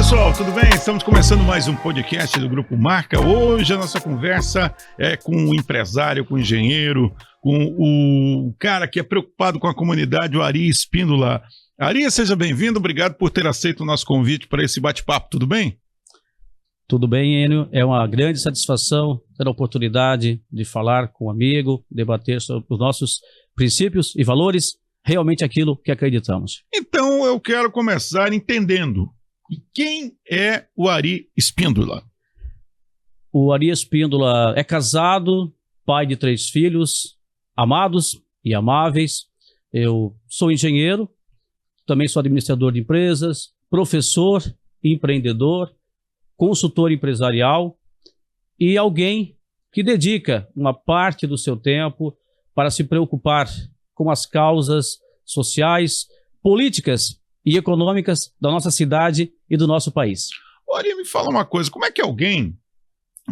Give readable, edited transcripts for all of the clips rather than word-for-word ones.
pessoal, tudo bem? Estamos começando mais um podcast do Grupo Marca. Hoje a nossa conversa é com o empresário, com o engenheiro, com o cara que é preocupado com a comunidade, o Ari Espíndola. Ari, seja bem-vindo, obrigado por ter aceito o nosso convite para esse bate-papo, tudo bem? Tudo bem, Enio. É uma grande satisfação ter a oportunidade de falar com um amigo, debater sobre os nossos princípios e valores, realmente aquilo que acreditamos. Então eu quero começar entendendo. E quem é o Ari Espíndola? O Ari Espíndola é casado, pai de 3 filhos, amados e amáveis. Eu sou engenheiro, também sou administrador de empresas, professor, empreendedor, consultor empresarial e alguém que dedica uma parte do seu tempo para se preocupar com as causas sociais, políticas e econômicas da nossa cidade e do nosso país. Ari, me fala uma coisa, como é que alguém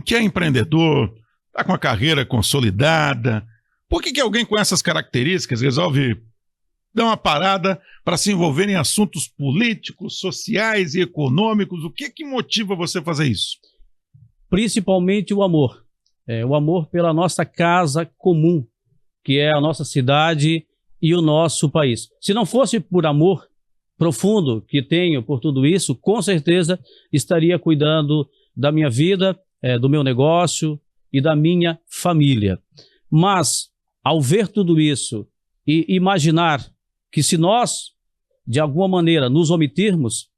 que é empreendedor, está com a carreira consolidada, por que alguém com essas características resolve dar uma parada para se envolver em assuntos políticos, sociais e econômicos? O que motiva você a fazer isso? Principalmente o amor. O amor pela nossa casa comum, que é a nossa cidade e o nosso país. Se não fosse por amor profundo que tenho por tudo isso, com certeza estaria cuidando da minha vida, do meu negócio e da minha família. Mas, ao ver tudo isso e imaginar que se nós, de alguma maneira, nos omitirmos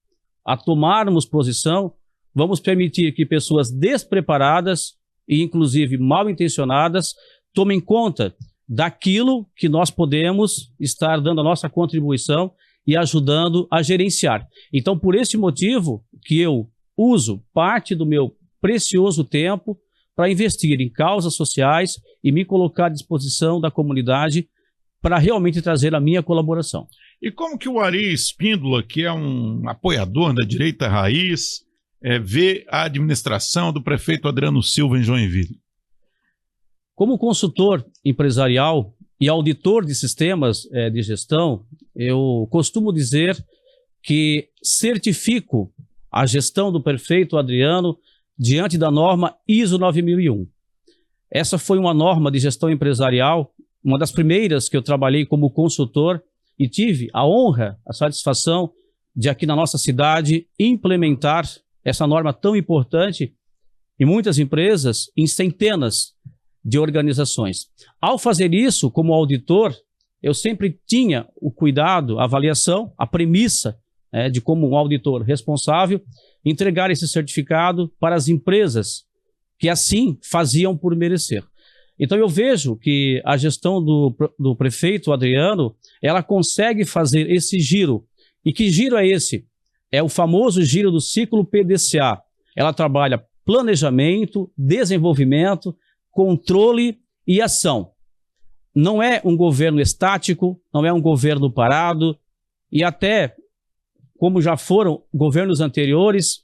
a tomarmos posição, vamos permitir que pessoas despreparadas e, inclusive, mal intencionadas tomem conta daquilo que nós podemos estar dando a nossa contribuição e ajudando a gerenciar. Então, por esse motivo que eu uso parte do meu precioso tempo para investir em causas sociais e me colocar à disposição da comunidade para realmente trazer a minha colaboração. E como que o Ari Espíndola, que é um apoiador da direita raiz, vê a administração do prefeito Adriano Silva em Joinville? Como consultor empresarial e auditor de sistemas de gestão, eu costumo dizer que certifico a gestão do prefeito Adriano diante da norma ISO 9001. Essa foi uma norma de gestão empresarial, uma das primeiras que eu trabalhei como consultor e tive a honra, a satisfação de aqui na nossa cidade implementar essa norma tão importante em muitas empresas, em centenas de organizações. Ao fazer isso, como auditor, eu sempre tinha o cuidado, a avaliação, a premissa de como um auditor responsável, entregar esse certificado para as empresas que assim faziam por merecer. Então eu vejo que a gestão do prefeito Adriano, ela consegue fazer esse giro. E que giro é esse? É o famoso giro do ciclo PDCA. Ela trabalha planejamento, desenvolvimento, controle e ação. Não é um governo estático, não é um governo parado, e até, como já foram governos anteriores,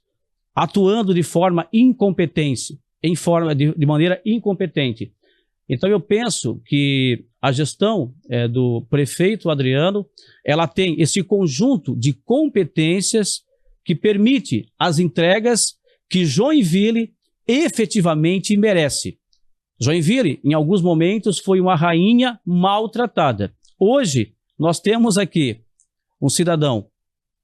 atuando de forma incompetente, de maneira incompetente. Então eu penso que a gestão do prefeito Adriano, ela tem esse conjunto de competências que permite as entregas que Joinville efetivamente merece. Joinville, em alguns momentos, foi uma rainha maltratada. Hoje, nós temos aqui um cidadão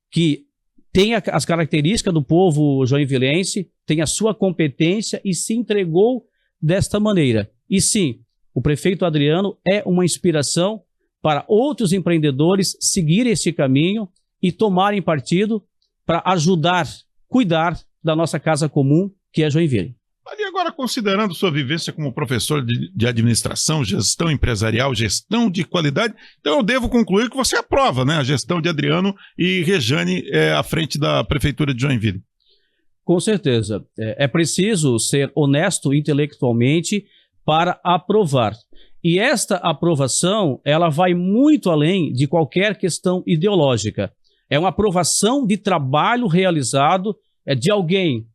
que tem as características do povo joinvilense, tem a sua competência e se entregou desta maneira. E sim, o prefeito Adriano é uma inspiração para outros empreendedores seguirem esse caminho e tomarem partido para ajudar, cuidar da nossa casa comum, que é Joinville. E agora, considerando sua vivência como professor de administração, gestão empresarial, gestão de qualidade, então eu devo concluir que você aprova, né, a gestão de Adriano e Rejane à frente da Prefeitura de Joinville. Com certeza. É preciso ser honesto intelectualmente para aprovar. E esta aprovação, ela vai muito além de qualquer questão ideológica. É uma aprovação de trabalho realizado de alguém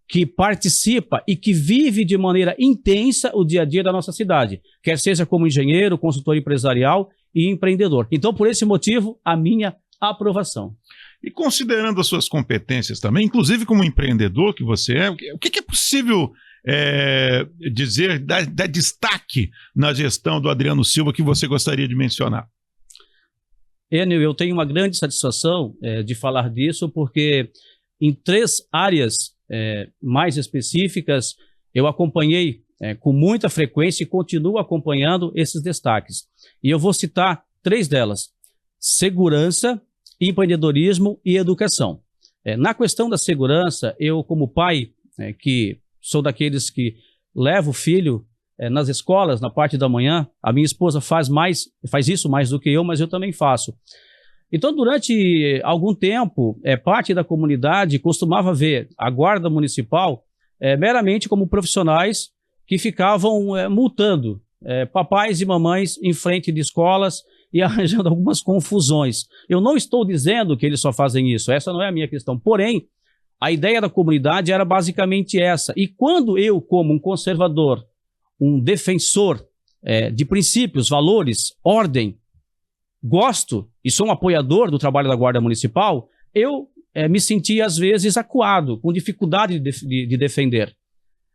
que participa e que vive de maneira intensa o dia a dia da nossa cidade, quer seja como engenheiro, consultor empresarial e empreendedor. Então, por esse motivo, a minha aprovação. E considerando as suas competências também, inclusive como empreendedor que você é, o que é possível dizer, dar destaque na gestão do Adriano Silva que você gostaria de mencionar? Enio, eu tenho uma grande satisfação de falar disso, porque em 3 áreas mais específicas eu acompanhei com muita frequência e continuo acompanhando esses destaques. E eu vou citar 3 delas: segurança, empreendedorismo e educação. Na questão da segurança, eu como pai, que sou daqueles que levo o filho nas escolas, na parte da manhã, a minha esposa faz isso mais do que eu, mas eu também faço. Então, durante algum tempo, parte da comunidade costumava ver a guarda municipal meramente como profissionais que ficavam multando papais e mamães em frente de escolas e arranjando algumas confusões. Eu não estou dizendo que eles só fazem isso, essa não é a minha questão. Porém, a ideia da comunidade era basicamente essa. E quando eu, como um conservador, um defensor de princípios, valores, ordem, gosto e sou um apoiador do trabalho da Guarda Municipal, eu me sentia, às vezes, acuado, com dificuldade de defender.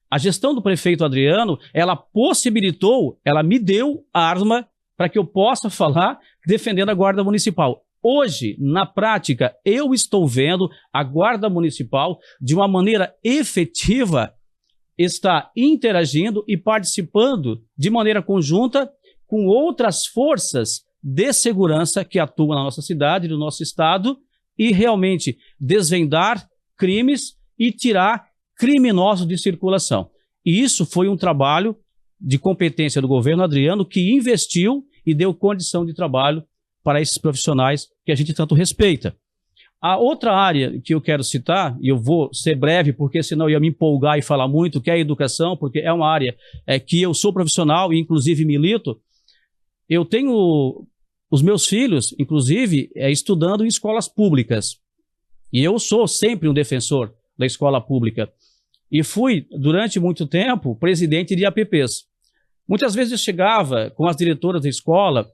A gestão do prefeito Adriano, ela possibilitou, ela me deu a arma para que eu possa falar defendendo a Guarda Municipal. Hoje, na prática, eu estou vendo a Guarda Municipal, de uma maneira efetiva, está interagindo e participando de maneira conjunta com outras forças de segurança que atuam na nossa cidade, no nosso estado, e realmente desvendar crimes e tirar criminosos de circulação. E isso foi um trabalho de competência do governo Adriano, que investiu e deu condição de trabalho para esses profissionais que a gente tanto respeita. A outra área que eu quero citar, e eu vou ser breve, porque senão eu ia me empolgar e falar muito, que é a educação, porque é uma área que eu sou profissional e inclusive milito. Eu tenho os meus filhos, inclusive, estudando em escolas públicas. E eu sou sempre um defensor da escola pública. E fui, durante muito tempo, presidente de APPs. Muitas vezes eu chegava com as diretoras da escola,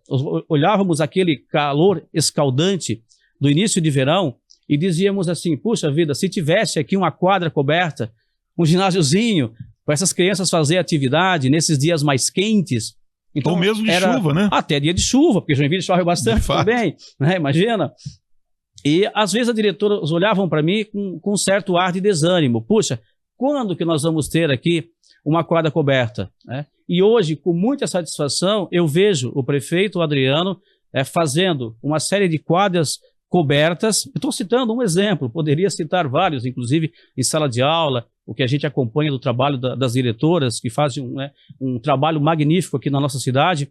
olhávamos aquele calor escaldante do início de verão e dizíamos assim: puxa vida, se tivesse aqui uma quadra coberta, um ginásiozinho, para essas crianças fazer atividade nesses dias mais quentes. Então, ou mesmo de chuva, né? Até dia de chuva, porque Joinville chove bastante também, né? Imagina. E às vezes as diretoras olhavam para mim com um certo ar de desânimo. Puxa, quando que nós vamos ter aqui uma quadra coberta, né? E hoje, com muita satisfação, eu vejo o prefeito Adriano fazendo uma série de quadras cobertas. Estou citando um exemplo, poderia citar vários, inclusive em sala de aula, o que a gente acompanha do trabalho das diretoras, que fazem um trabalho magnífico aqui na nossa cidade.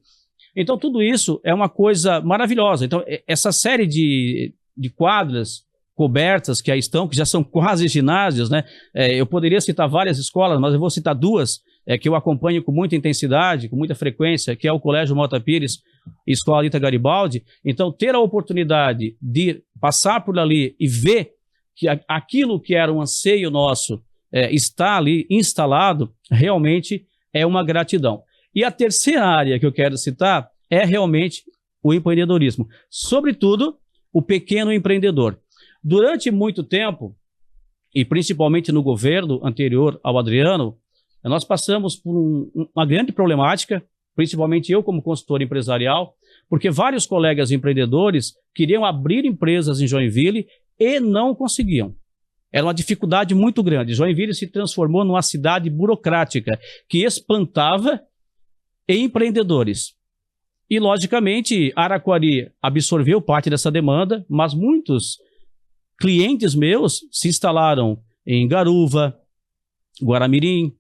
Então, tudo isso é uma coisa maravilhosa. Então, essa série de quadras cobertas que aí estão, que já são quase ginásios, né? Eu poderia citar várias escolas, mas eu vou citar 2 que eu acompanho com muita intensidade, com muita frequência, que é o Colégio Mota Pires e Escola Rita Garibaldi. Então, ter a oportunidade de passar por ali e ver que aquilo que era um anseio nosso está ali instalado, realmente é uma gratidão. E a terceira área que eu quero citar é realmente o empreendedorismo, sobretudo o pequeno empreendedor. Durante muito tempo, e principalmente no governo anterior ao Adriano, nós passamos por uma grande problemática, principalmente eu como consultor empresarial, porque vários colegas empreendedores queriam abrir empresas em Joinville e não conseguiam. Era uma dificuldade muito grande. Joinville se transformou numa cidade burocrática que espantava empreendedores. E, logicamente, Araquari absorveu parte dessa demanda, mas muitos clientes meus se instalaram em Garuva, Guaramirim,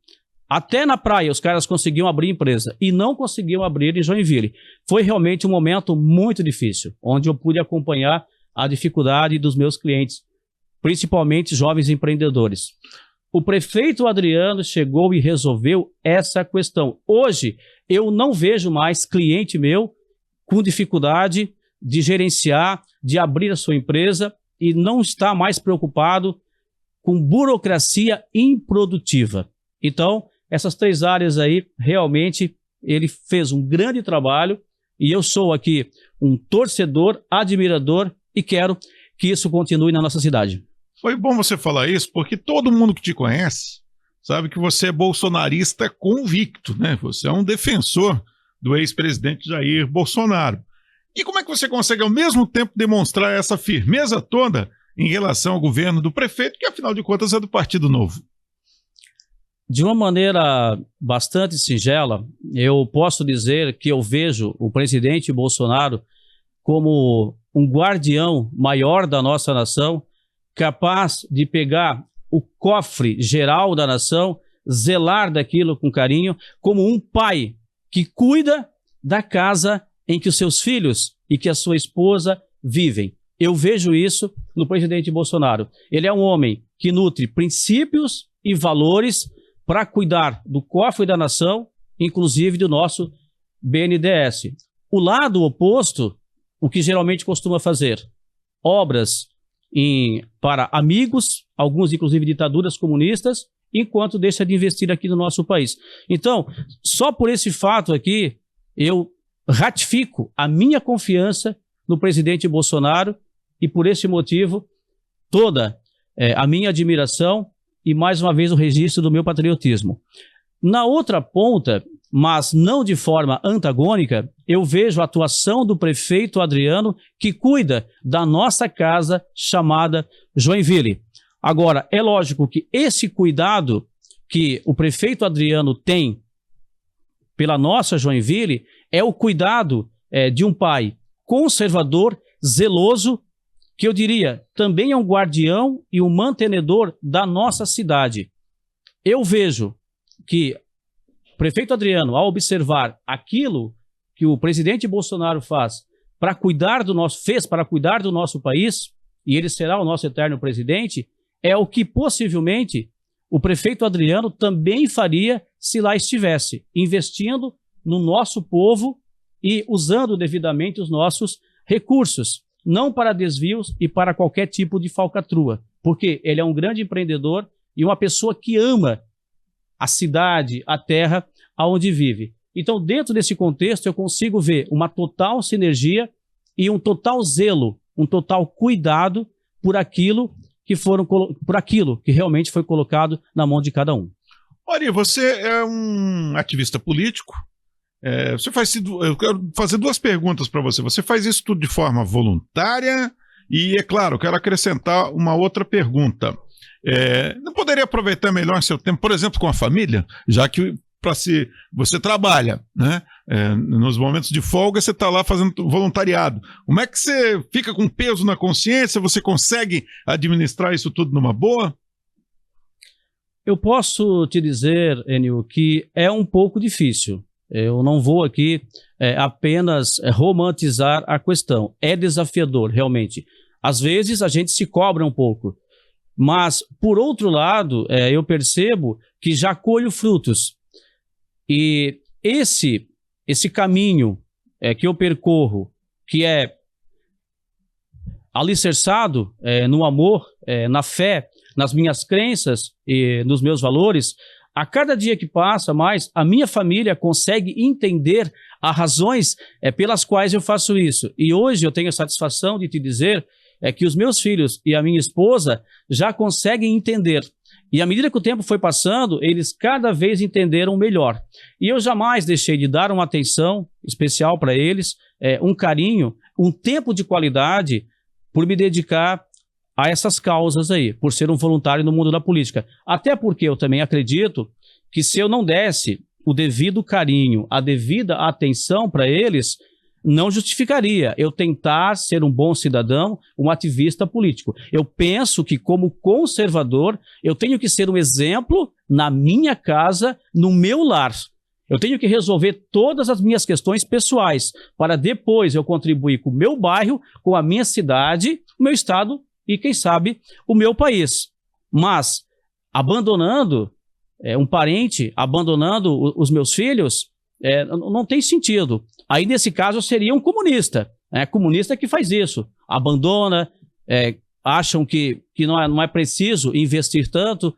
até na praia os caras conseguiam abrir empresa e não conseguiam abrir em Joinville. Foi realmente um momento muito difícil, onde eu pude acompanhar a dificuldade dos meus clientes, principalmente jovens empreendedores. O prefeito Adriano chegou e resolveu essa questão. Hoje, eu não vejo mais cliente meu com dificuldade de gerenciar, de abrir a sua empresa e não está mais preocupado com burocracia improdutiva. Então, essas 3 áreas aí, realmente, ele fez um grande trabalho e eu sou aqui um torcedor, admirador e quero que isso continue na nossa cidade. Foi bom você falar isso, porque todo mundo que te conhece sabe que você é bolsonarista convicto, né? Você é um defensor do ex-presidente Jair Bolsonaro. E como é que você consegue, ao mesmo tempo, demonstrar essa firmeza toda em relação ao governo do prefeito, que, afinal de contas, é do Partido Novo? De uma maneira bastante singela, eu posso dizer que eu vejo o presidente Bolsonaro como um guardião maior da nossa nação, capaz de pegar o cofre geral da nação, zelar daquilo com carinho, como um pai que cuida da casa em que os seus filhos e que a sua esposa vivem. Eu vejo isso no presidente Bolsonaro. Ele é um homem que nutre princípios e valores para cuidar do cofre da nação, inclusive do nosso BNDES. O lado oposto, o que geralmente costuma fazer, obras para amigos, alguns inclusive ditaduras comunistas, enquanto deixa de investir aqui no nosso país. Então, só por esse fato aqui, eu ratifico a minha confiança no presidente Bolsonaro e, por esse motivo, toda a minha admiração e, mais uma vez, o registro do meu patriotismo. Na outra ponta, mas não de forma antagônica, eu vejo a atuação do prefeito Adriano, que cuida da nossa casa chamada Joinville. Agora, é lógico que esse cuidado que o prefeito Adriano tem pela nossa Joinville é o cuidado de um pai conservador, zeloso, que eu diria também é um guardião e um mantenedor da nossa cidade. Eu vejo que o prefeito Adriano, ao observar aquilo que o presidente Bolsonaro fez para cuidar do nosso país, e ele será o nosso eterno presidente, é o que possivelmente o prefeito Adriano também faria se lá estivesse, investindo no nosso povo e usando devidamente os nossos recursos, não para desvios e para qualquer tipo de falcatrua, porque ele é um grande empreendedor e uma pessoa que ama a cidade, a terra aonde vive. Então, dentro desse contexto, eu consigo ver uma total sinergia e um total zelo, um total cuidado por aquilo que realmente foi colocado na mão de cada um. Ori, você é um ativista político. Eu quero fazer duas perguntas para você. Você faz isso tudo de forma voluntária? E, é claro, eu quero acrescentar uma outra pergunta. Não poderia aproveitar melhor seu tempo, por exemplo, com a família, já que você trabalha, né? Nos momentos de folga você está lá fazendo voluntariado. Como é que você fica com peso na consciência? Você consegue administrar isso tudo numa boa? Eu posso te dizer, Enio, que é um pouco difícil. Eu não vou aqui apenas romantizar a questão. É desafiador, realmente. Às vezes a gente se cobra um pouco. Mas, por outro lado, eu percebo que já colho frutos. E esse caminho que eu percorro, que é alicerçado no amor, na fé, nas minhas crenças e nos meus valores, a cada dia que passa mais, a minha família consegue entender as razões pelas quais eu faço isso. E hoje eu tenho a satisfação de te dizer que os meus filhos e a minha esposa já conseguem entender. E à medida que o tempo foi passando, eles cada vez entenderam melhor. E eu jamais deixei de dar uma atenção especial para eles, um carinho, um tempo de qualidade por me dedicar a essas causas aí, por ser um voluntário no mundo da política. Até porque eu também acredito que se eu não desse o devido carinho, a devida atenção para eles, não justificaria eu tentar ser um bom cidadão, um ativista político. Eu penso que, como conservador, eu tenho que ser um exemplo na minha casa, no meu lar. Eu tenho que resolver todas as minhas questões pessoais, para depois eu contribuir com o meu bairro, com a minha cidade, o meu estado e, quem sabe, o meu país. Mas, abandonando um parente, abandonando os meus filhos, não tem sentido. Aí, nesse caso, eu seria um comunista. Comunista que faz isso. Abandona, acham que não é preciso investir tanto,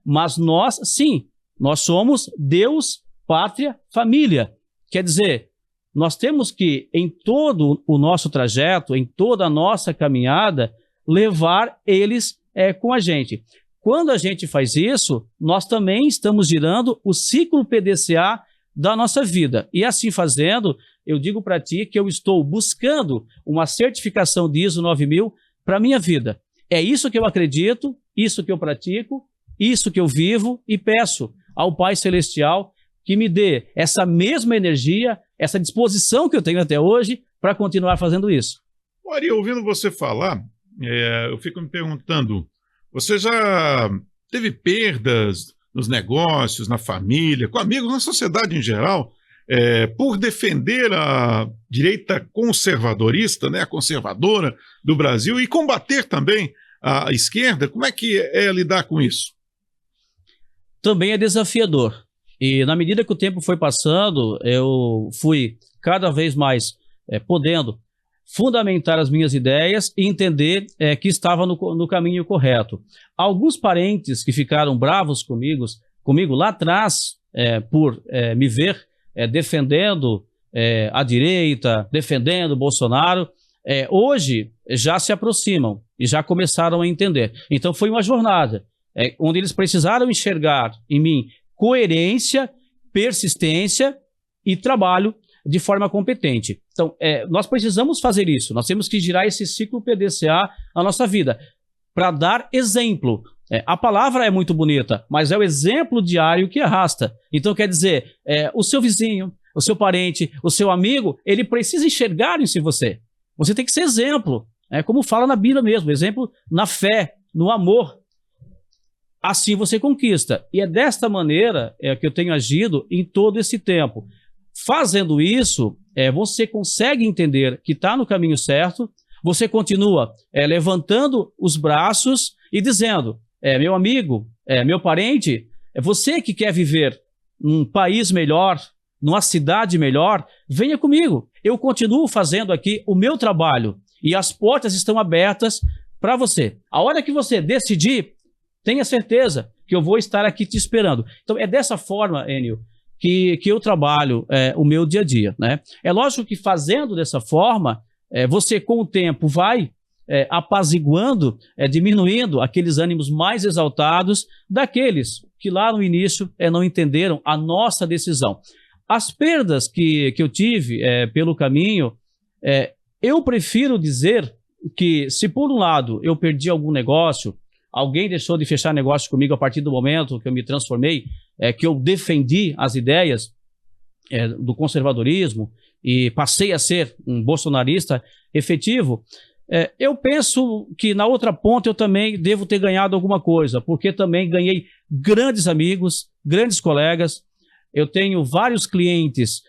mas nós, sim, nós somos Deus, pátria, família. Quer dizer, nós temos que, em todo o nosso trajeto, em toda a nossa caminhada, levar eles com a gente. Quando a gente faz isso, nós também estamos girando o ciclo PDCA da nossa vida. E assim fazendo, eu digo para ti que eu estou buscando uma certificação de ISO 9000 para a minha vida. É isso que eu acredito, isso que eu pratico, isso que eu vivo e peço ao Pai Celestial que me dê essa mesma energia, essa disposição que eu tenho até hoje para continuar fazendo isso. Ari, ouvindo você falar, eu fico me perguntando, você já teve perdas nos negócios, na família, com amigos, na sociedade em geral, por defender a direita conservadorista, né, a conservadora do Brasil, e combater também a esquerda? Como é que é lidar com isso? Também é desafiador. E na medida que o tempo foi passando, eu fui cada vez mais podendo fundamentar as minhas ideias e entender que estava no caminho correto. Alguns parentes que ficaram bravos comigo lá atrás, por me ver defendendo a direita, defendendo Bolsonaro, hoje já se aproximam e já começaram a entender. Então foi uma jornada onde eles precisaram enxergar em mim coerência, persistência e trabalho de forma competente. Então, nós precisamos fazer isso, nós temos que girar esse ciclo PDCA na nossa vida, para dar exemplo. A palavra é muito bonita, mas é o exemplo diário que arrasta. Então, quer dizer, o seu vizinho, o seu parente, o seu amigo, ele precisa enxergar isso em você. Você tem que ser exemplo, como fala na Bíblia mesmo, exemplo na fé, no amor. Assim você conquista. E é desta maneira que eu tenho agido em todo esse tempo. Fazendo isso, você consegue entender que está no caminho certo, você continua levantando os braços e dizendo, meu amigo, meu parente, é você que quer viver num país melhor, numa cidade melhor, venha comigo. Eu continuo fazendo aqui o meu trabalho e as portas estão abertas para você. A hora que você decidir, tenha certeza que eu vou estar aqui te esperando. Então, é dessa forma, Enio, que eu trabalho o meu dia a dia, né? É lógico que fazendo dessa forma, você com o tempo vai apaziguando, diminuindo aqueles ânimos mais exaltados daqueles que lá no início não entenderam a nossa decisão. As perdas que eu tive pelo caminho, eu prefiro dizer que se por um lado eu perdi algum negócio, alguém deixou de fechar negócio comigo a partir do momento que eu me transformei, que eu defendi as ideias do conservadorismo e passei a ser um bolsonarista efetivo, eu penso que na outra ponta eu também devo ter ganhado alguma coisa, porque também ganhei grandes amigos, grandes colegas. Eu tenho vários clientes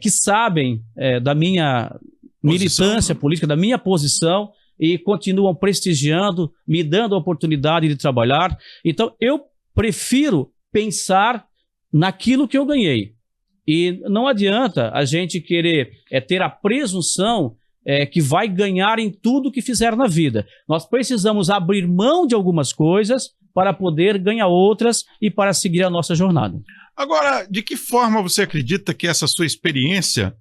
que sabem da minha militância política, da minha posição, e continuam prestigiando, me dando a oportunidade de trabalhar. Então, eu prefiro pensar naquilo que eu ganhei. E não adianta a gente querer ter a presunção que vai ganhar em tudo que fizer na vida. Nós precisamos abrir mão de algumas coisas para poder ganhar outras e para seguir a nossa jornada. Agora, de que forma você acredita que essa sua experiência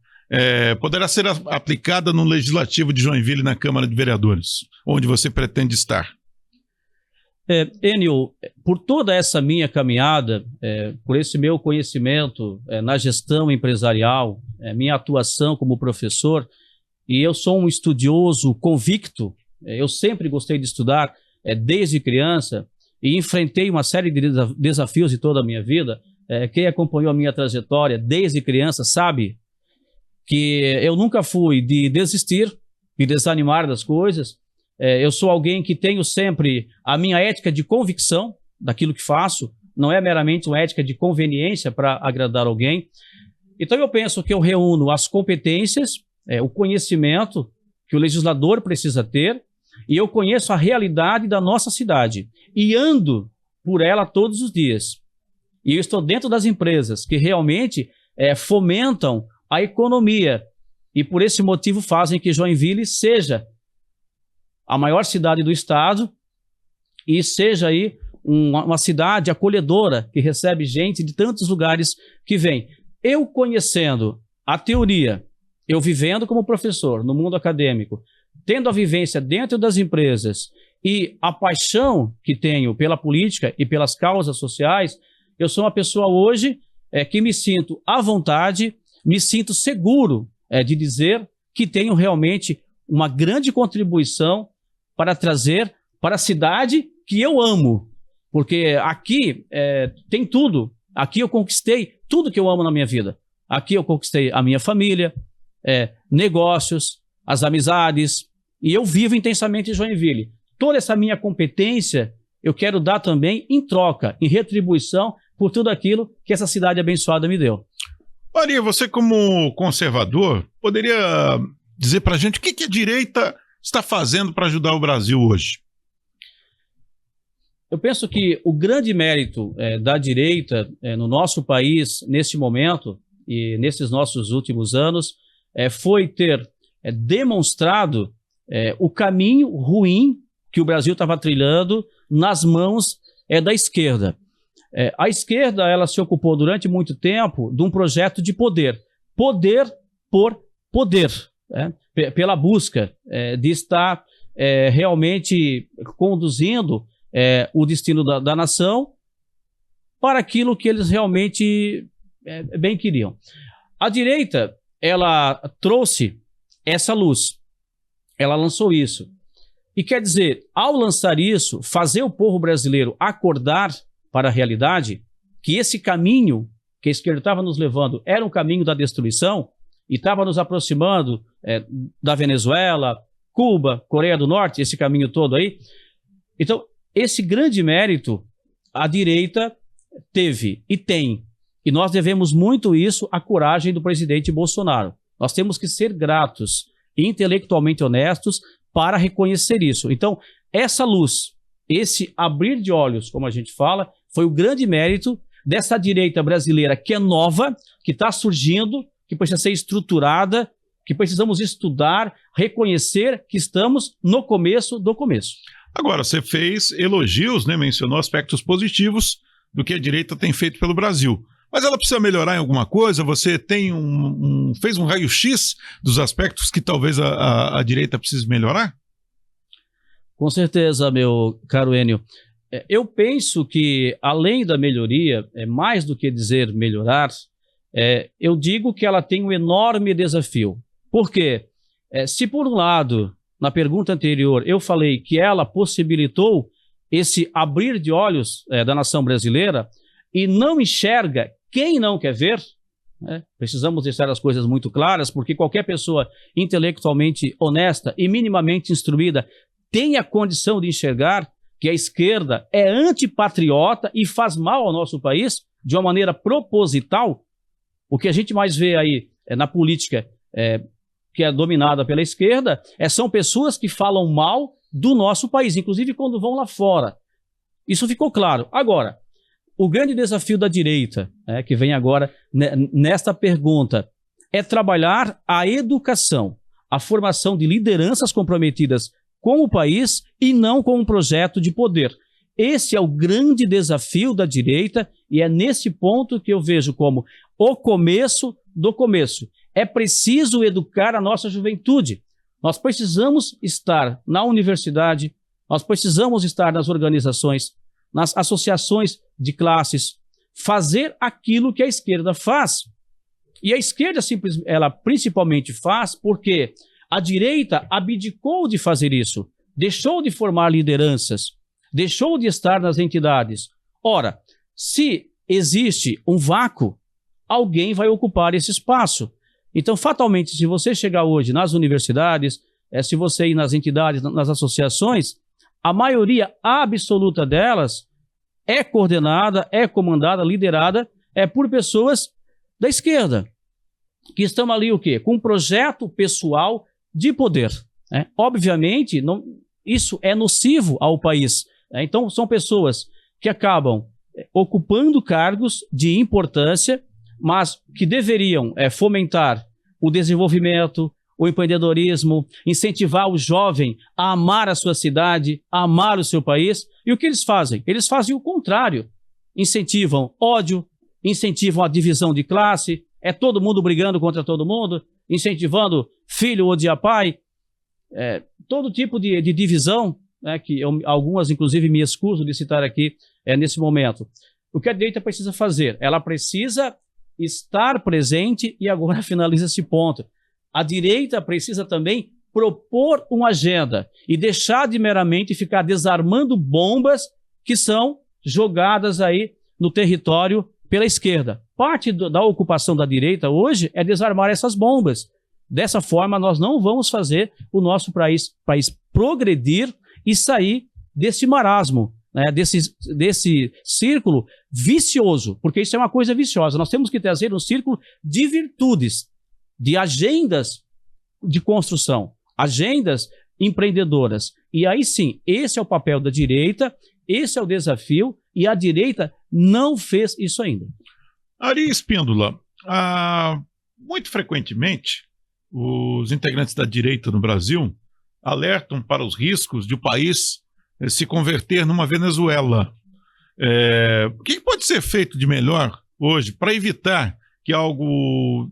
poderá ser aplicada no Legislativo de Joinville, na Câmara de Vereadores, onde você pretende estar? Enio, por toda essa minha caminhada, por esse meu conhecimento na gestão empresarial, minha atuação como professor, e eu sou um estudioso convicto, eu sempre gostei de estudar desde criança e enfrentei uma série de desafios de toda a minha vida. Quem acompanhou a minha trajetória desde criança sabe que eu nunca fui de desistir, de desanimar das coisas. Eu sou alguém que tenho sempre a minha ética de convicção daquilo que faço, não é meramente uma ética de conveniência para agradar alguém. Então eu penso que eu reúno as competências, o conhecimento que o legislador precisa ter, e eu conheço a realidade da nossa cidade e ando por ela todos os dias. E eu estou dentro das empresas que realmente fomentam a economia e por esse motivo fazem que Joinville seja a maior cidade do estado e seja aí uma cidade acolhedora que recebe gente de tantos lugares que vem. Eu conhecendo a teoria, eu vivendo como professor no mundo acadêmico, tendo a vivência dentro das empresas e a paixão que tenho pela política e pelas causas sociais, eu sou uma pessoa hoje que me sinto à vontade, me sinto seguro de dizer que tenho realmente uma grande contribuição para trazer para a cidade que eu amo. Porque aqui tem tudo. Aqui eu conquistei tudo que eu amo na minha vida. Aqui eu conquistei a minha família, negócios, as amizades, e eu vivo intensamente em Joinville. Toda essa minha competência eu quero dar também em troca, em retribuição por tudo aquilo que essa cidade abençoada me deu. Maria, você como conservador, poderia dizer para a gente o que a direita está fazendo para ajudar o Brasil hoje? Eu penso que o grande mérito da direita no nosso país, neste momento e nesses nossos últimos anos, foi ter demonstrado o caminho ruim que o Brasil estava trilhando nas mãos da esquerda. A esquerda ela se ocupou durante muito tempo de um projeto de poder. Poder por poder. Pela busca de estar realmente conduzindo o destino da nação para aquilo que eles realmente bem queriam. A direita, ela trouxe essa luz, ela lançou isso. E quer dizer, ao lançar isso, fazer o povo brasileiro acordar para a realidade, que esse caminho que a esquerda estava nos levando era um caminho da destruição e estava nos aproximando da Venezuela, Cuba, Coreia do Norte, esse caminho todo aí. Então, esse grande mérito a direita teve e tem. E nós devemos muito isso à coragem do presidente Bolsonaro. Nós temos que ser gratos e intelectualmente honestos para reconhecer isso. Então, essa luz, esse abrir de olhos, como a gente fala, foi o grande mérito dessa direita brasileira que é nova, que está surgindo, que precisa ser estruturada, que precisamos estudar, reconhecer que estamos no começo do começo. Agora, você fez elogios, né, mencionou aspectos positivos do que a direita tem feito pelo Brasil. Mas ela precisa melhorar em alguma coisa? Você tem fez um raio-x dos aspectos que talvez a direita precise melhorar? Com certeza, meu caro Enio. Eu penso que, além da melhoria, mais do que dizer melhorar, eu digo que ela tem um enorme desafio. Por quê? Se por um lado, na pergunta anterior, eu falei que ela possibilitou esse abrir de olhos da nação brasileira e não enxerga quem não quer ver, precisamos deixar as coisas muito claras, porque qualquer pessoa intelectualmente honesta e minimamente instruída tem a condição de enxergar que a esquerda é antipatriota e faz mal ao nosso país de uma maneira proposital. O que a gente mais vê aí na política que é dominada pela esquerda são pessoas que falam mal do nosso país, inclusive quando vão lá fora. Isso ficou claro. Agora, o grande desafio da direita, que vem agora nesta pergunta, é trabalhar a educação, a formação de lideranças comprometidas com o país e não com um projeto de poder. Esse é o grande desafio da direita e é nesse ponto que eu vejo como o começo do começo. É preciso educar a nossa juventude. Nós precisamos estar na universidade, nós precisamos estar nas organizações, nas associações de classes, fazer aquilo que a esquerda faz. E a esquerda ela principalmente faz porque a direita abdicou de fazer isso, deixou de formar lideranças, deixou de estar nas entidades. Ora, se existe um vácuo, alguém vai ocupar esse espaço. Então, fatalmente, se você chegar hoje nas universidades, se você ir nas entidades, nas associações, a maioria absoluta delas é coordenada, é comandada, liderada por pessoas da esquerda, que estão ali o quê? Com um projeto pessoal de poder. Obviamente, isso é nocivo ao país. Então, são pessoas que acabam ocupando cargos de importância, mas que deveriam fomentar o desenvolvimento, o empreendedorismo, incentivar o jovem a amar a sua cidade, a amar o seu país. E o que eles fazem? Eles fazem o contrário. Incentivam ódio, incentivam a divisão de classe, todo mundo brigando contra todo mundo, incentivando filho odiar pai, todo tipo de divisão. né, que algumas, inclusive, me excuso de citar aqui nesse momento. O que a direita precisa fazer? Ela precisa estar presente e agora finaliza esse ponto. A direita precisa também propor uma agenda e deixar de meramente ficar desarmando bombas que são jogadas aí no território pela esquerda. Parte da ocupação da direita hoje é desarmar essas bombas. Dessa forma, nós não vamos fazer o nosso país progredir e sair desse marasmo, né, desse círculo vicioso, porque isso é uma coisa viciosa. Nós temos que trazer um círculo de virtudes, de agendas de construção, agendas empreendedoras. E aí sim, esse é o papel da direita, esse é o desafio, e a direita não fez isso ainda. Ari Espíndola, muito frequentemente, os integrantes da direita no Brasil alertam para os riscos de o país se converter numa Venezuela. O que pode ser feito de melhor hoje para evitar que algo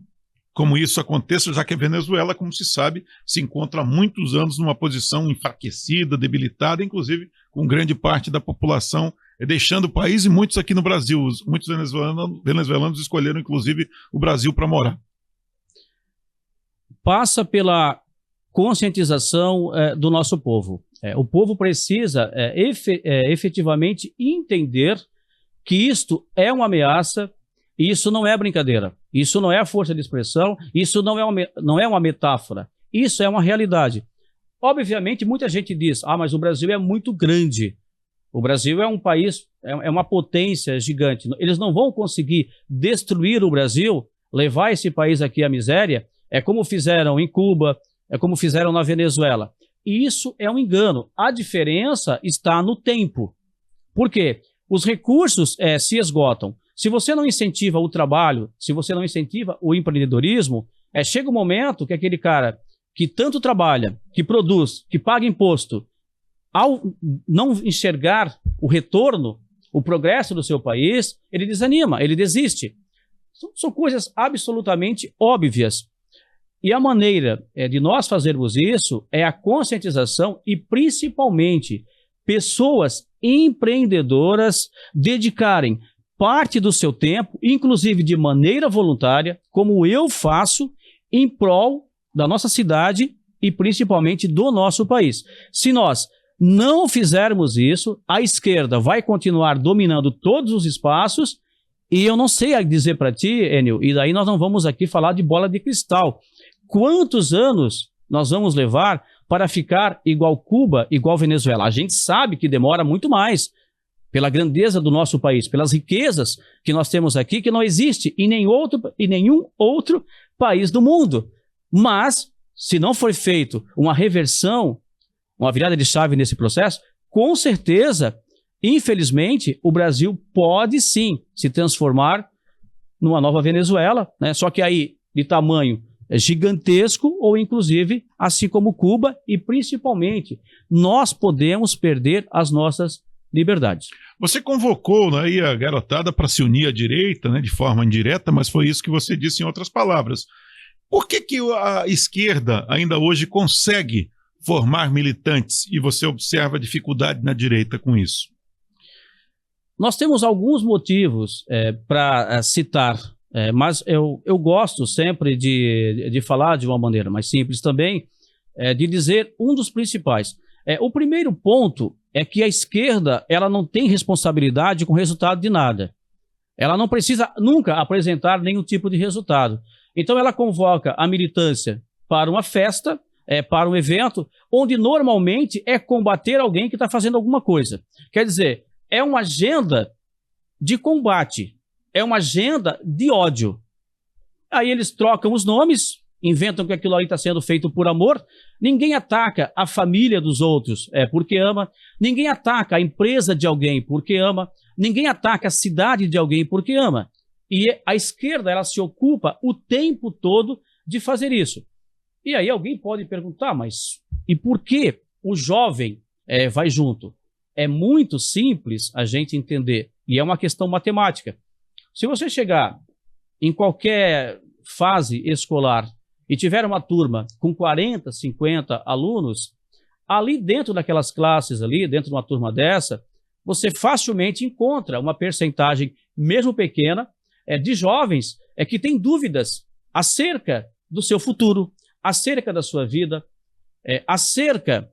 como isso aconteça, já que a Venezuela, como se sabe, se encontra há muitos anos numa posição enfraquecida, debilitada, inclusive com grande parte da população deixando o país, e muitos aqui no Brasil, muitos venezuelanos escolheram inclusive o Brasil para morar. Passa pela conscientização do nosso povo. O povo precisa efetivamente entender que isto é uma ameaça, e isso não é brincadeira, isso não é a força de expressão, isso não é uma metáfora, isso é uma realidade. Obviamente, muita gente diz, mas o Brasil é muito grande, o Brasil é um país, é uma potência gigante, eles não vão conseguir destruir o Brasil, levar esse país aqui à miséria, é como fizeram em Cuba, é como fizeram na Venezuela. E isso é um engano. A diferença está no tempo. Por quê? Os recursos se esgotam. Se você não incentiva o trabalho, se você não incentiva o empreendedorismo, chega um momento que aquele cara que tanto trabalha, que produz, que paga imposto, ao não enxergar o retorno, o progresso do seu país, ele desanima, ele desiste. São coisas absolutamente óbvias. E a maneira de nós fazermos isso é a conscientização e, principalmente, pessoas empreendedoras dedicarem parte do seu tempo, inclusive de maneira voluntária, como eu faço, em prol da nossa cidade e, principalmente, do nosso país. Se nós não fizermos isso, a esquerda vai continuar dominando todos os espaços, e eu não sei dizer para ti, Enio, e daí nós não vamos aqui falar de bola de cristal. Quantos anos nós vamos levar para ficar igual Cuba, igual Venezuela? A gente sabe que demora muito mais, pela grandeza do nosso país, pelas riquezas que nós temos aqui, que não existe em nenhum outro país do mundo. Mas, se não for feito uma reversão, uma virada de chave nesse processo, com certeza, infelizmente, o Brasil pode sim se transformar numa nova Venezuela, né? Só que aí, de tamanho gigantesco, ou inclusive, assim como Cuba, e principalmente, nós podemos perder as nossas liberdades. Você convocou aí a garotada para se unir à direita, né, de forma indireta, mas foi isso que você disse em outras palavras. Por que a esquerda ainda hoje consegue formar militantes e você observa dificuldade na direita com isso? Nós temos alguns motivos para citar, mas eu gosto sempre de falar de uma maneira mais simples também, de dizer um dos principais. O primeiro ponto é que a esquerda ela não tem responsabilidade com o resultado de nada. Ela não precisa nunca apresentar nenhum tipo de resultado. Então ela convoca a militância para uma festa, para um evento, onde normalmente é combater alguém que está fazendo alguma coisa. Quer dizer, é uma agenda de combate, é uma agenda de ódio. Aí eles trocam os nomes, inventam que aquilo ali está sendo feito por amor. Ninguém ataca a família dos outros porque ama, ninguém ataca a empresa de alguém porque ama, ninguém ataca a cidade de alguém porque ama. E a esquerda ela se ocupa o tempo todo de fazer isso. E aí alguém pode perguntar, mas e por que o jovem vai junto? É muito simples a gente entender, e é uma questão matemática. Se você chegar em qualquer fase escolar e tiver uma turma com 40, 50 alunos, ali dentro daquelas classes, ali dentro de uma turma dessa, você facilmente encontra uma percentagem, mesmo pequena, de jovens que têm dúvidas acerca do seu futuro, acerca da sua vida, acerca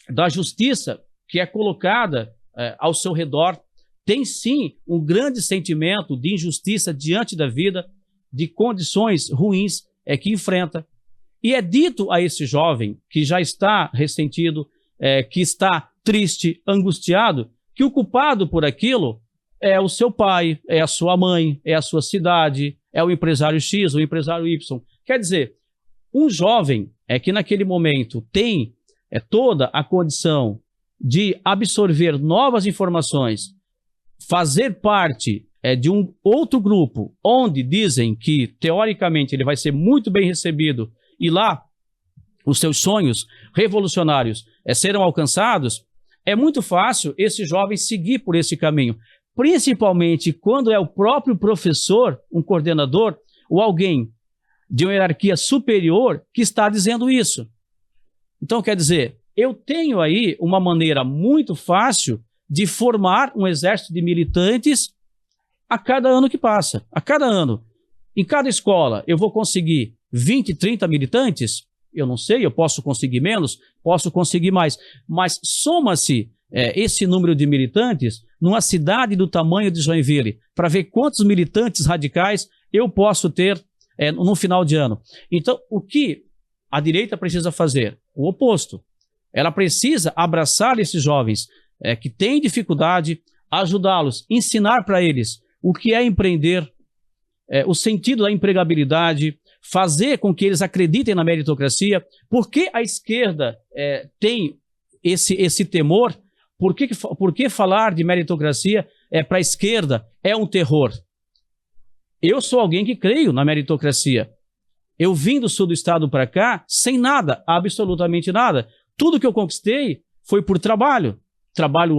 da justiça que é colocada ao seu redor. Tem sim um grande sentimento de injustiça diante da vida, de condições ruins que enfrenta. E é dito a esse jovem que já está ressentido, que está triste, angustiado, que o culpado por aquilo é o seu pai, é a sua mãe, é a sua cidade, é o empresário X, o empresário Y. Quer dizer, um jovem que naquele momento tem toda a condição de absorver novas informações, fazer parte de um outro grupo, onde dizem que, teoricamente, ele vai ser muito bem recebido e lá os seus sonhos revolucionários serão alcançados, é muito fácil esse jovem seguir por esse caminho, principalmente quando é o próprio professor, um coordenador ou alguém de uma hierarquia superior que está dizendo isso. Então, quer dizer, eu tenho aí uma maneira muito fácil de formar um exército de militantes a cada ano que passa. A cada ano. Em cada escola, eu vou conseguir 20, 30 militantes? Eu não sei, eu posso conseguir menos, posso conseguir mais. Mas soma-se esse número de militantes numa cidade do tamanho de Joinville, para ver quantos militantes radicais eu posso ter no final de ano. Então, o que a direita precisa fazer? O oposto. Ela precisa abraçar esses jovens que têm dificuldade, ajudá-los, ensinar para eles o que é empreender, o sentido da empregabilidade, fazer com que eles acreditem na meritocracia. Por que a esquerda tem esse temor? Por que falar de meritocracia para a esquerda é um terror? Eu sou alguém que creio na meritocracia. Eu vim do sul do estado para cá sem nada, absolutamente nada. Tudo que eu conquistei foi por trabalho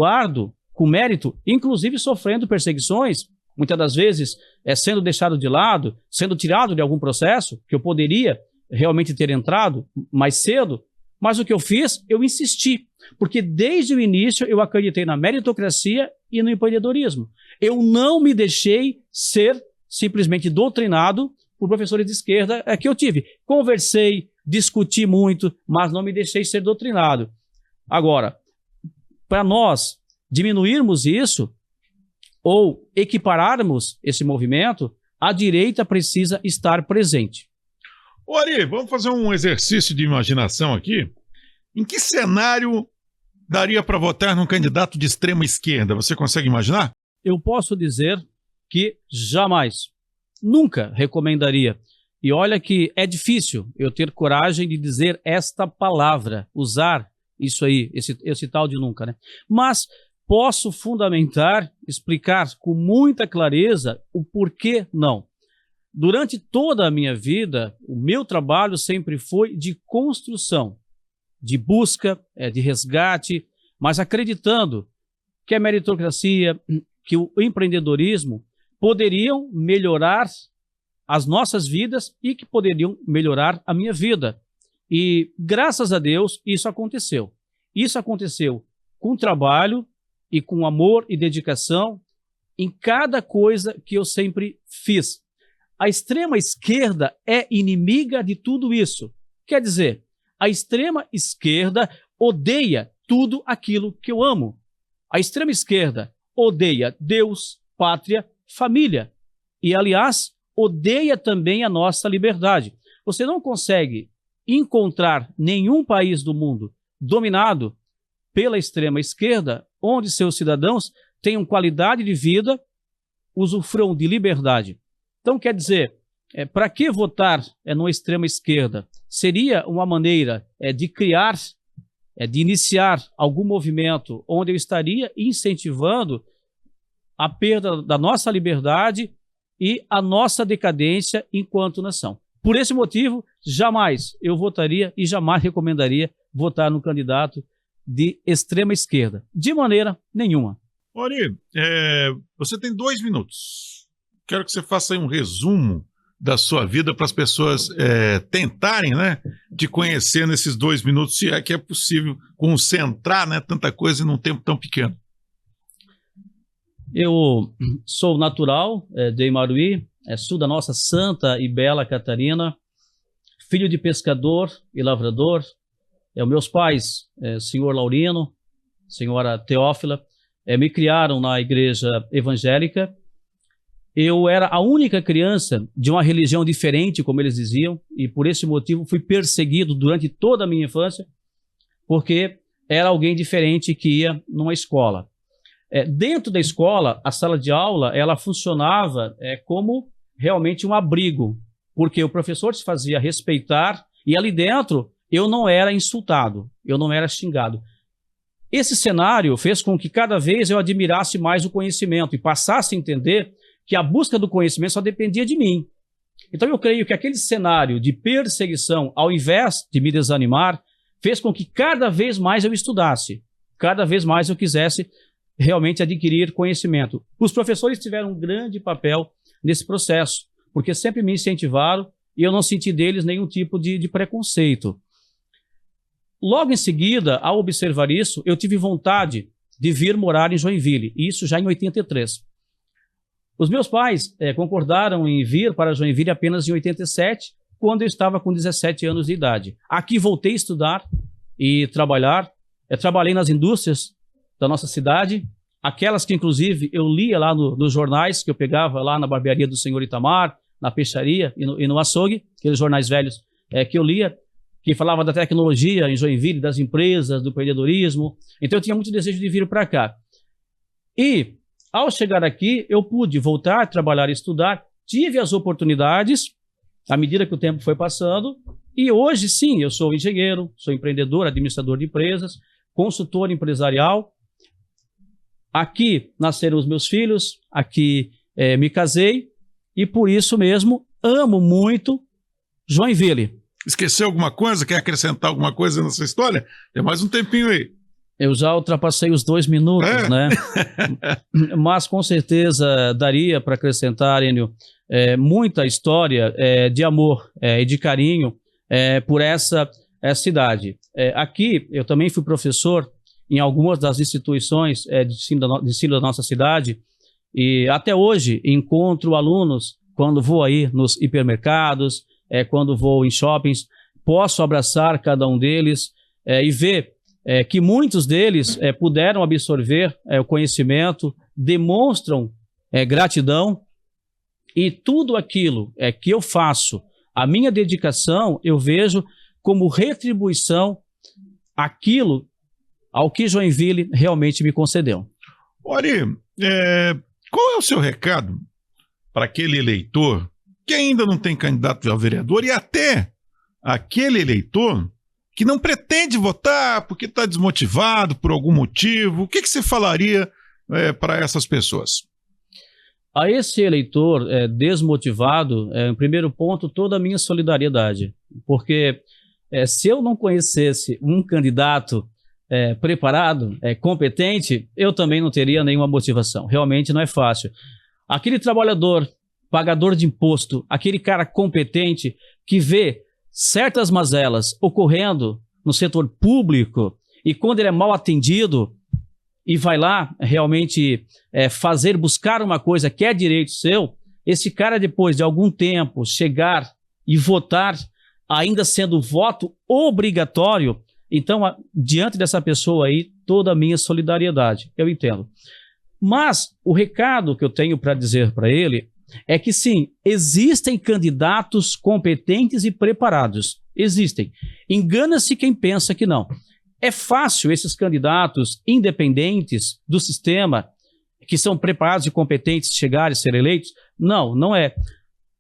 árduo, com mérito, inclusive sofrendo perseguições, muitas das vezes sendo deixado de lado, sendo tirado de algum processo que eu poderia realmente ter entrado mais cedo. Mas o que eu fiz? Eu insisti, porque desde o início eu acreditei na meritocracia e no empreendedorismo. Eu não me deixei ser simplesmente doutrinado por professores de esquerda que eu tive. Conversei, discuti muito, mas não me deixei ser doutrinado. Agora, para nós diminuirmos isso, ou equipararmos esse movimento, a direita precisa estar presente. Ô Ari, vamos fazer um exercício de imaginação aqui. Em que cenário daria para votar num candidato de extrema esquerda? Você consegue imaginar? Eu posso dizer que jamais, nunca recomendaria. E olha que é difícil eu ter coragem de dizer esta palavra, usar isso aí, esse tal de nunca, né? Mas posso fundamentar, explicar com muita clareza o porquê não. Durante toda a minha vida, o meu trabalho sempre foi de construção, de busca, de resgate, mas acreditando que a meritocracia, que o empreendedorismo poderiam melhorar as nossas vidas e que poderiam melhorar a minha vida. E, graças a Deus, isso aconteceu. Isso aconteceu com trabalho e com amor e dedicação em cada coisa que eu sempre fiz. A extrema esquerda é inimiga de tudo isso. Quer dizer, a extrema esquerda odeia tudo aquilo que eu amo. A extrema esquerda odeia Deus, pátria, família. E, aliás, odeia também a nossa liberdade. Você não consegue encontrar nenhum país do mundo dominado pela extrema esquerda, onde seus cidadãos tenham qualidade de vida, usufruam de liberdade. Então, quer dizer, para que votar numa extrema esquerda? Seria uma maneira de criar, de iniciar algum movimento onde eu estaria incentivando a perda da nossa liberdade e a nossa decadência enquanto nação. Por esse motivo, jamais eu votaria e jamais recomendaria votar no candidato de extrema esquerda, de maneira nenhuma. Ari, você tem 2 minutos. Quero que você faça aí um resumo da sua vida para as pessoas tentarem, né, te conhecer nesses 2 minutos, se é que é possível concentrar, né, tanta coisa em um tempo tão pequeno. Eu sou natural de Imaruí, sul da nossa santa e bela Catarina, filho de pescador e lavrador. Meus pais, senhor Laurino, senhora Teófila, me criaram na igreja evangélica. Eu era a única criança de uma religião diferente, como eles diziam, e por esse motivo fui perseguido durante toda a minha infância, porque era alguém diferente que ia numa escola. Dentro da escola, a sala de aula, ela funcionava como realmente um abrigo, porque o professor se fazia respeitar e ali dentro eu não era insultado, eu não era xingado. Esse cenário fez com que cada vez eu admirasse mais o conhecimento e passasse a entender que a busca do conhecimento só dependia de mim. Então eu creio que aquele cenário de perseguição, ao invés de me desanimar, fez com que cada vez mais eu estudasse, cada vez mais eu quisesse realmente adquirir conhecimento. Os professores tiveram um grande papel nesse processo, porque sempre me incentivaram e eu não senti deles nenhum tipo de preconceito. Logo em seguida, ao observar isso, eu tive vontade de vir morar em Joinville, isso já em 83. Os meus pais concordaram em vir para Joinville apenas em 87, quando eu estava com 17 anos de idade. Aqui voltei a estudar e trabalhar. Trabalhei nas indústrias da nossa cidade, aquelas que inclusive eu lia lá nos jornais, que eu pegava lá na barbearia do senhor Itamar, na peixaria e no açougue, aqueles jornais velhos que eu lia, que falava da tecnologia em Joinville, das empresas, do empreendedorismo. Então eu tinha muito desejo de vir para cá. E ao chegar aqui, eu pude voltar a trabalhar e estudar, tive as oportunidades, à medida que o tempo foi passando, e hoje sim, eu sou engenheiro, sou empreendedor, administrador de empresas, consultor empresarial. Aqui nasceram os meus filhos, aqui me casei, e por isso mesmo amo muito Joinville. Esqueceu alguma coisa? Quer acrescentar alguma coisa nessa história? Tem mais um tempinho aí. Eu já ultrapassei os 2 minutos, né? Mas com certeza daria para acrescentar, Enio, muita história de amor e de carinho por essa cidade. Aqui eu também fui professor em algumas das instituições de ensino da nossa cidade e até hoje encontro alunos quando vou aí nos hipermercados, quando vou em shoppings, posso abraçar cada um deles e ver que muitos deles puderam absorver o conhecimento, demonstram gratidão e tudo aquilo que eu faço, a minha dedicação, eu vejo como retribuição aquilo ao que Joinville realmente me concedeu. Ori, qual é o seu recado para aquele eleitor que ainda não tem candidato a vereador e até aquele eleitor que não pretende votar porque está desmotivado por algum motivo? O que você falaria para essas pessoas? A esse eleitor desmotivado, em primeiro ponto, toda a minha solidariedade. Porque se eu não conhecesse um candidato preparado, competente, eu também não teria nenhuma motivação. Realmente não é fácil. Aquele trabalhador, pagador de imposto, aquele cara competente que vê certas mazelas ocorrendo no setor público e quando ele é mal atendido e vai lá realmente buscar uma coisa que é direito seu, esse cara depois de algum tempo chegar e votar, ainda sendo voto obrigatório, então diante dessa pessoa aí, toda a minha solidariedade, eu entendo. Mas o recado que eu tenho para dizer para ele é que sim, existem candidatos competentes e preparados. Existem. Engana-se quem pensa que não. É fácil esses candidatos independentes do sistema, que são preparados e competentes, chegarem a ser eleitos? Não, não é.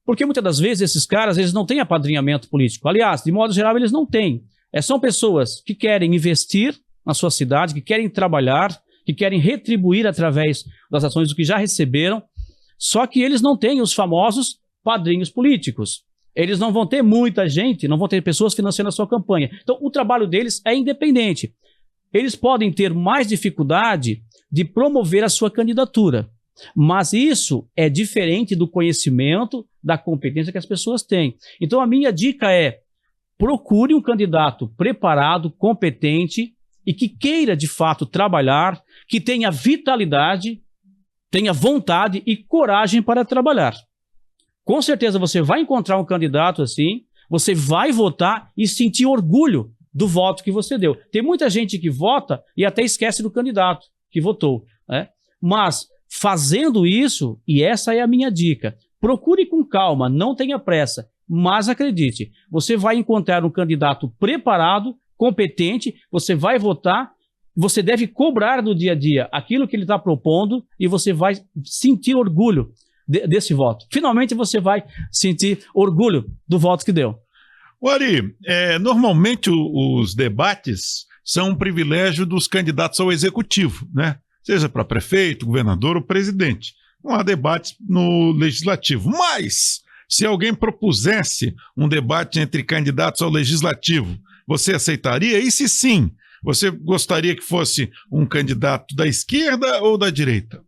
Porque muitas das vezes esses caras eles não têm apadrinhamento político. Aliás, de modo geral, eles não têm. São pessoas que querem investir na sua cidade, que querem trabalhar, que querem retribuir através das ações do que já receberam. Só que eles não têm os famosos padrinhos políticos. Eles não vão ter muita gente, não vão ter pessoas financiando a sua campanha. Então, o trabalho deles é independente. Eles podem ter mais dificuldade de promover a sua candidatura. Mas isso é diferente do conhecimento, da competência que as pessoas têm. Então, a minha dica é, procure um candidato preparado, competente e que queira, de fato, trabalhar, que tenha vitalidade, tenha vontade e coragem para trabalhar. Com certeza você vai encontrar um candidato assim, você vai votar e sentir orgulho do voto que você deu. Tem muita gente que vota e até esquece do candidato que votou, né? Mas fazendo isso, e essa é a minha dica, procure com calma, não tenha pressa, mas acredite, você vai encontrar um candidato preparado, competente, você vai votar, você deve cobrar no dia a dia aquilo que ele está propondo e você vai sentir orgulho desse voto. Finalmente você vai sentir orgulho do voto que deu. Ari, normalmente os debates são um privilégio dos candidatos ao executivo, né? Seja para prefeito, governador ou presidente. Não há debates no legislativo. Mas, se alguém propusesse um debate entre candidatos ao legislativo, você aceitaria? E se sim, você gostaria que fosse um candidato da esquerda ou da direita?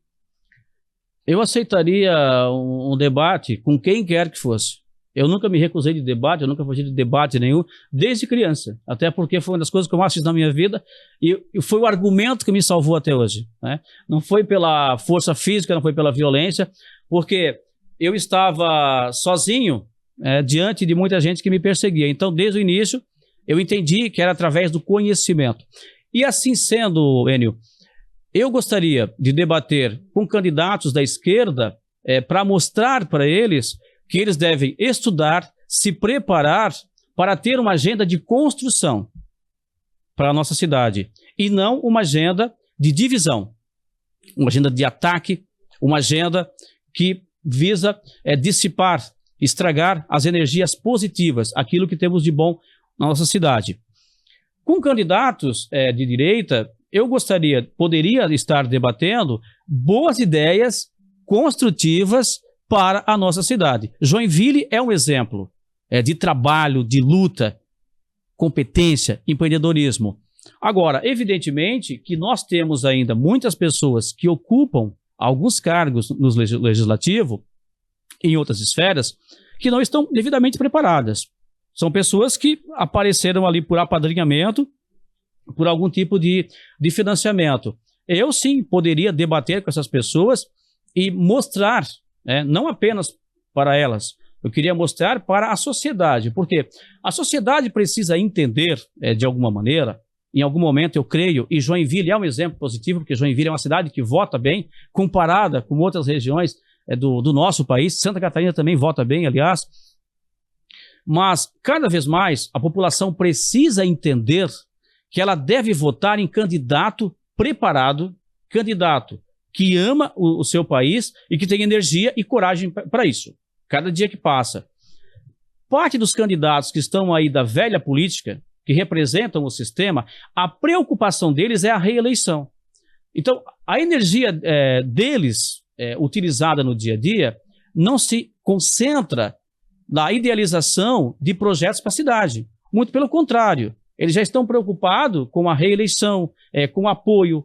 Eu aceitaria um debate com quem quer que fosse. Eu nunca me recusei de debate, eu nunca fugi de debate nenhum, desde criança. Até porque foi uma das coisas que eu mais fiz na minha vida e foi o argumento que me salvou até hoje, né? Não foi pela força física, não foi pela violência, porque eu estava sozinho diante de muita gente que me perseguia. Então, desde o início, eu entendi que era através do conhecimento. E assim sendo, Enio, eu gostaria de debater com candidatos da esquerda para mostrar para eles que eles devem estudar, se preparar para ter uma agenda de construção para a nossa cidade e não uma agenda de divisão, uma agenda de ataque, uma agenda que visa dissipar, estragar as energias positivas, aquilo que temos de bom na nossa cidade. Com candidatos de direita, eu poderia estar debatendo boas ideias construtivas para a nossa cidade. Joinville é um exemplo de trabalho, de luta, competência, empreendedorismo. Agora, evidentemente que nós temos ainda muitas pessoas que ocupam alguns cargos no legislativo, em outras esferas, que não estão devidamente preparadas. São pessoas que apareceram ali por apadrinhamento, por algum tipo de financiamento. Eu sim poderia debater com essas pessoas e mostrar, não apenas para elas, eu queria mostrar para a sociedade, porque a sociedade precisa entender, de alguma maneira, em algum momento eu creio, e Joinville é um exemplo positivo, porque Joinville é uma cidade que vota bem, comparada com outras regiões do nosso país, Santa Catarina também vota bem, aliás, mas cada vez mais a população precisa entender que ela deve votar em candidato preparado, candidato que ama o seu país e que tem energia e coragem para isso, cada dia que passa. Parte dos candidatos que estão aí da velha política, que representam o sistema, a preocupação deles é a reeleição. Então, a energia deles, utilizada no dia a dia, não se concentra na idealização de projetos para a cidade. Muito pelo contrário, eles já estão preocupados com a reeleição, com apoio,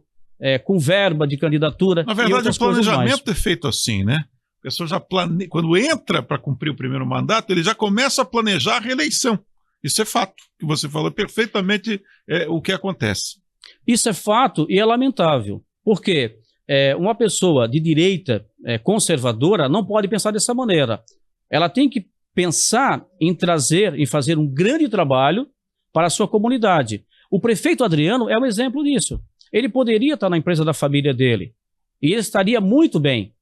com verba de candidatura. Na verdade, o planejamento é feito assim, né? A pessoa já quando entra para cumprir o primeiro mandato, ele já começa a planejar a reeleição. Isso é fato, que você falou perfeitamente o que acontece. Isso é fato e é lamentável, porque uma pessoa de direita conservadora não pode pensar dessa maneira. Ela tem que pensar em fazer um grande trabalho para a sua comunidade. O prefeito Adriano é um exemplo disso. Ele poderia estar na empresa da família dele e ele estaria muito bem.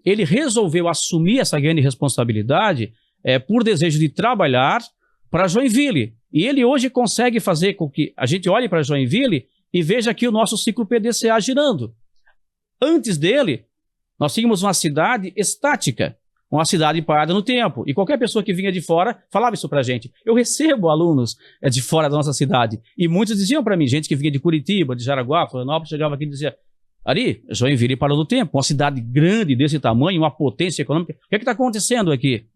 Ele resolveu assumir essa grande responsabilidade por desejo de trabalhar para Joinville. E ele hoje consegue fazer com que a gente olhe para Joinville e veja aqui o nosso ciclo PDCA girando. Antes dele, nós tínhamos uma cidade estática, uma cidade parada no tempo. E qualquer pessoa que vinha de fora falava isso para a gente. Eu recebo alunos de fora da nossa cidade. E muitos diziam para mim, gente que vinha de Curitiba, de Jaraguá, Florianópolis, chegava aqui e dizia: Ari, Joinville parou no tempo, uma cidade grande desse tamanho, uma potência econômica. O que está acontecendo aqui?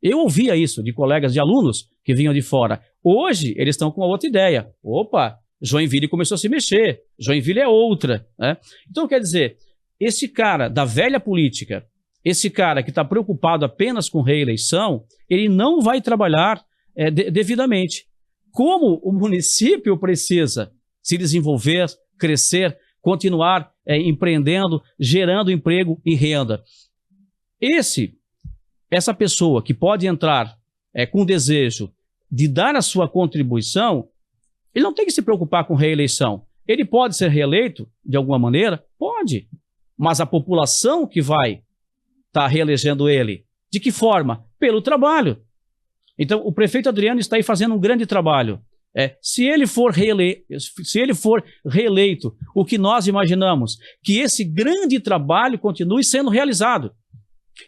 Eu ouvia isso de colegas, de alunos que vinham de fora. Hoje, eles estão com uma outra ideia. Opa, Joinville começou a se mexer. Joinville é outra, né? Então, quer dizer, esse cara da velha política, esse cara que está preocupado apenas com reeleição, ele não vai trabalhar devidamente. como o município precisa se desenvolver, crescer, continuar empreendendo, gerando emprego e renda. Essa pessoa que pode entrar com o desejo de dar a sua contribuição, ele não tem que se preocupar com reeleição. Ele pode ser reeleito de alguma maneira? Pode. Mas a população que vai estar reelegendo ele, de que forma? Pelo trabalho. Então, o prefeito Adriano está aí fazendo um grande trabalho. Se ele for reeleito, o que nós imaginamos? Que esse grande trabalho continue sendo realizado.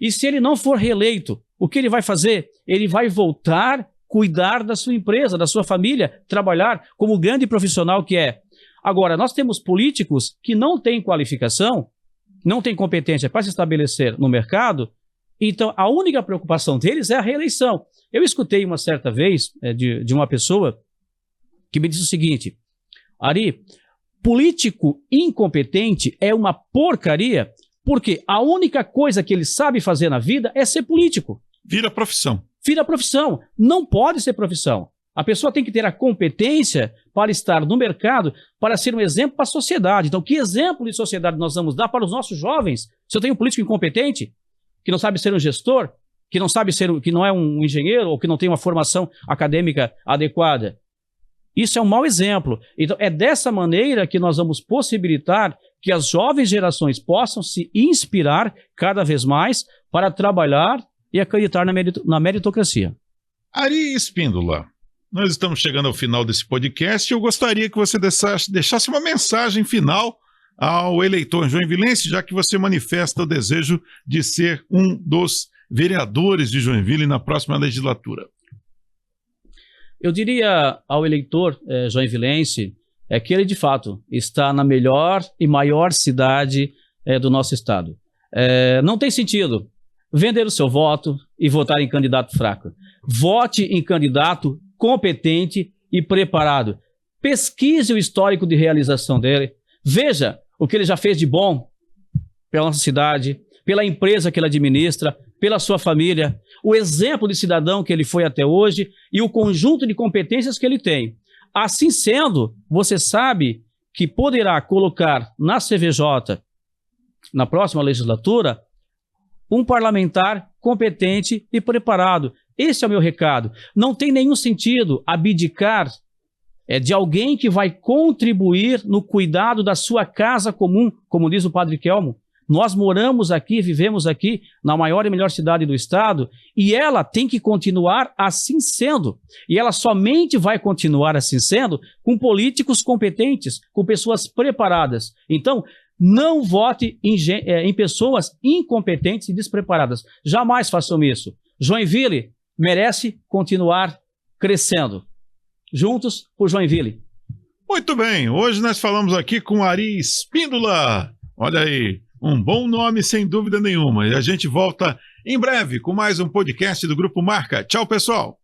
E se ele não for reeleito, o que ele vai fazer? Ele vai voltar a cuidar da sua empresa, da sua família, trabalhar como o grande profissional que é. Agora, nós temos políticos que não têm qualificação, não têm competência para se estabelecer no mercado, então a única preocupação deles é a reeleição. Eu escutei uma certa vez de uma pessoa que me disse o seguinte: Ari, político incompetente é uma porcaria, porque a única coisa que ele sabe fazer na vida é ser político. Vira profissão. Vira profissão. Não pode ser profissão. A pessoa tem que ter a competência para estar no mercado, para ser um exemplo para a sociedade. Então, que exemplo de sociedade nós vamos dar para os nossos jovens? Se eu tenho um político incompetente, que não sabe ser um gestor, que não sabe ser, que não é um engenheiro ou que não tem uma formação acadêmica adequada, isso é um mau exemplo. Então, é dessa maneira que nós vamos possibilitar que as jovens gerações possam se inspirar cada vez mais para trabalhar e acreditar na meritocracia. Ari Espíndola, nós estamos chegando ao final desse podcast e eu gostaria que você deixasse uma mensagem final ao eleitor joinvilense, já que você manifesta o desejo de ser um dos vereadores de Joinville na próxima legislatura. Eu diria ao eleitor joinvilense que ele, de fato, está na melhor e maior cidade do nosso estado. Não tem sentido vender o seu voto e votar em candidato fraco. Vote em candidato competente e preparado. Pesquise o histórico de realização dele. Veja o que ele já fez de bom pela nossa cidade, pela empresa que ele administra, pela sua família, o exemplo de cidadão que ele foi até hoje e o conjunto de competências que ele tem. Assim sendo, você sabe que poderá colocar na CVJ, na próxima legislatura, um parlamentar competente e preparado. Esse é o meu recado. Não tem nenhum sentido abdicar de alguém que vai contribuir no cuidado da sua casa comum, como diz o Padre Kelmo. Nós moramos aqui, vivemos aqui na maior e melhor cidade do estado e ela tem que continuar assim sendo. E ela somente vai continuar assim sendo com políticos competentes, com pessoas preparadas. Então, não vote em pessoas incompetentes e despreparadas. Jamais façam isso. Joinville merece continuar crescendo. Juntos por Joinville. Muito bem, hoje nós falamos aqui com Ari Espíndola. Olha aí, um bom nome sem dúvida nenhuma. E a gente volta em breve com mais um podcast do Grupo Marca. Tchau, pessoal.